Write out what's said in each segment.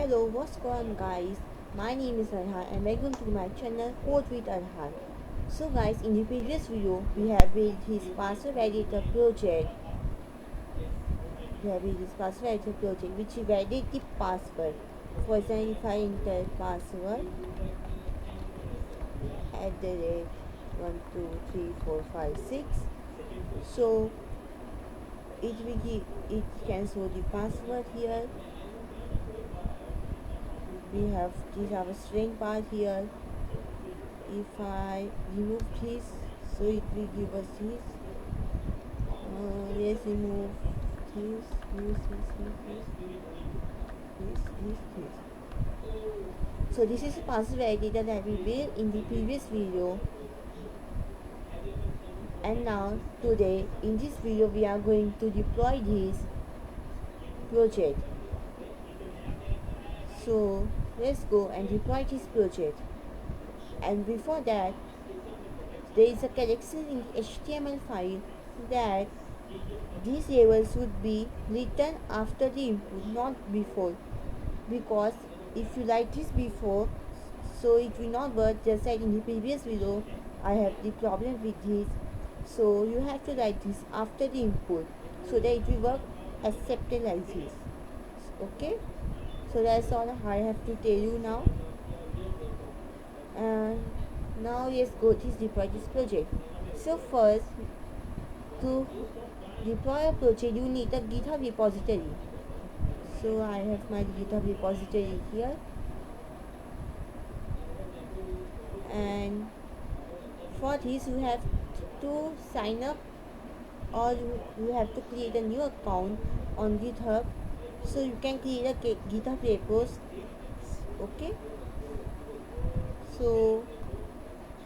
Hello, what's going on guys? My name is Arhan and welcome to my channel Code with Arhan. So guys, in the previous video, we have built his password validator project. Which validates the password. For example, if I enter password at the rate 1 2 3 4 5 6, so it can show the password here. We have this our string part here. If I remove this, so it will give us this. Let's remove this. So this is a password validator that we built in the previous video. And now today in this video we are going to deploy this project. So let's go and deploy this project. And before that, there is a correction in HTML file that these labels should be written after the input, not before, because if you write this before, so it will not work. Just like in the previous video I have the problem with this, so you have to write this after the input so that it will work accepted like this. Okay, so that's all I have to tell you now. And now let's go to deploy this project. So first, to deploy a project you need a GitHub repository. So I have my GitHub repository here, and for this you have to sign up, or you have to create a new account on GitHub, so you can create a GitHub repos. Okay, so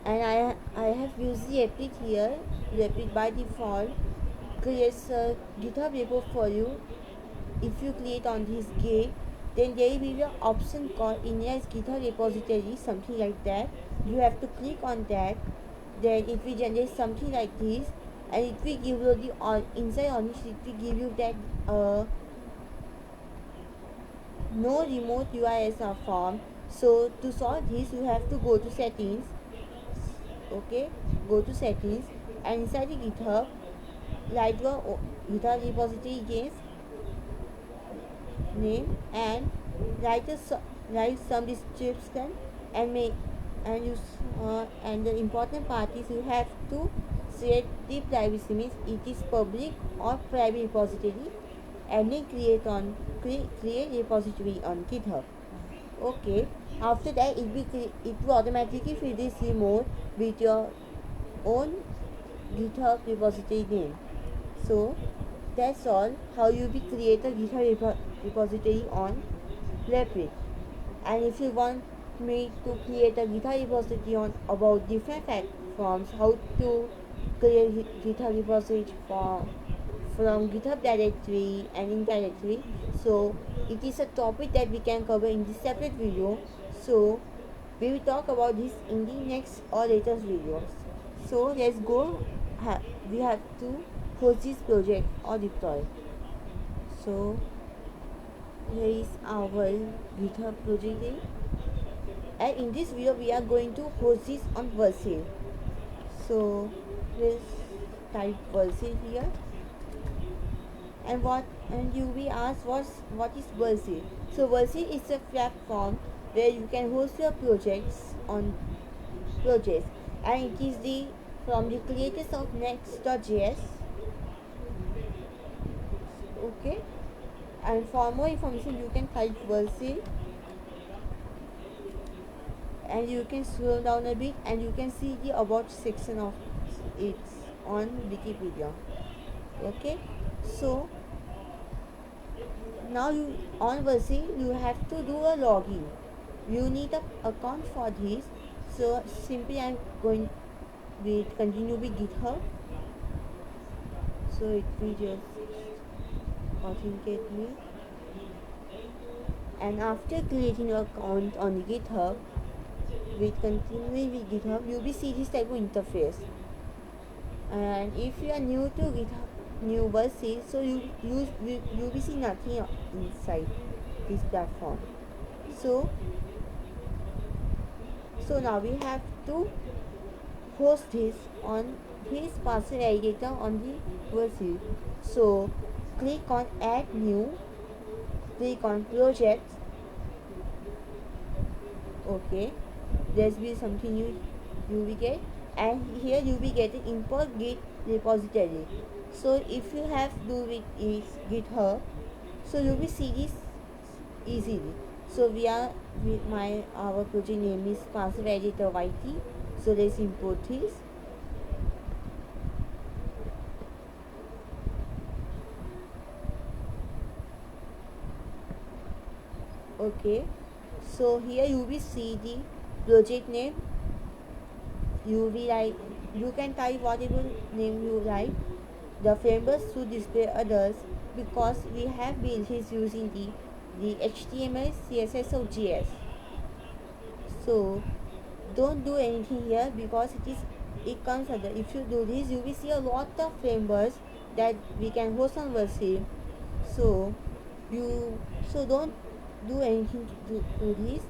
and I have used the Epic here. The Epic by default creates a GitHub repo for you. If you create on this gate, then there will be an option called Index GitHub repository, something like that. You have to click on that, then it will generate something like this, and it will give you the inside on it will give you that no remote URLs are found. So to solve this, you have to go to settings. Okay, go to settings, and inside the GitHub, write your GitHub repository against name and write some description and and the important part is you have to set the privacy, means it is public or private repository, and then create repository on GitHub. Okay, after that it will automatically fill this remote with your own GitHub repository name. So that's all how you will create a GitHub repository on Epic. And if you want me to create a GitHub repository on about different platforms, how to create GitHub repository from GitHub directory and indirectly, so it is a topic that we can cover in this separate video. So we will talk about this in the next or latest videos. So let's go. We have to host this project or deploy. So here is our GitHub project name, and in this video we are going to host this on Vercel. So let's type Vercel here, and you will be asked what is Vercel. So Vercel is a platform where you can host your projects, and it is from the creators of Next.js. Okay, and for more information you can type Vercel, and you can scroll down a bit and you can see the about section of it on Wikipedia. Okay, so now on Vercel you have to do a login. You need an account for this, so simply I'm going to continue with GitHub, so it will just authenticate me. And after creating your account on GitHub, with continuing with GitHub, you will see this type of interface. And if you are new to GitHub, new Vercel, so you will see nothing inside this platform. So now we have to host this on his password editor on the Vercel. So click on add new, click on projects. Okay, there's be something you will get, and here you will get an import git repository. So if you have do with is GitHub, so you will see this easily. So our project name is Password Editor YT. So let's import this. Okay, so here you will see the project name. You can type whatever name you like. The frameworks to display others, because we have built this using the HTML, CSS or JS. So don't do anything here, because it comes under. If you do this, you will see a lot of frameworks that we can host on Vercel. So you don't do anything to this.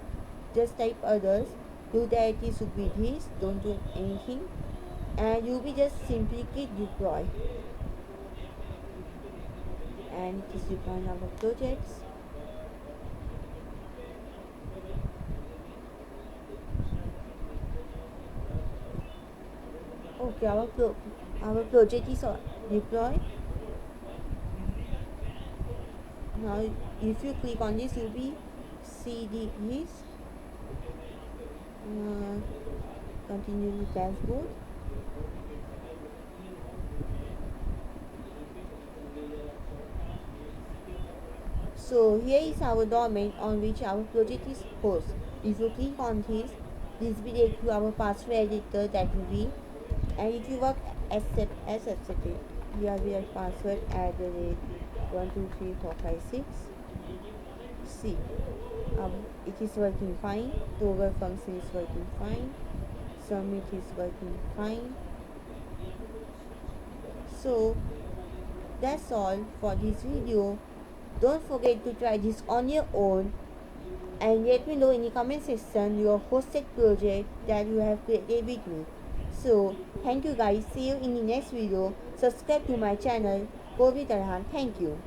Just type others. Utility should be this. Don't do anything, and you will just simply click deploy, and it is deploying our projects. Okay, our project is deployed. Now if you click on this, you will see this. Continue the dashboard. So here is our domain on which our project is hosted. If you click on this will take you our password editor, that will be, and if you work as accepted, here we have password at the rate 12345 See, it is working fine. Toggle function is working fine. Submit is working fine. So that's all for this video. Don't forget to try this on your own, and let me know in the comment section your hosted project that you have created with me. So thank you guys. See you in the next video. Subscribe to my channel. Go with Arhan. Thank you.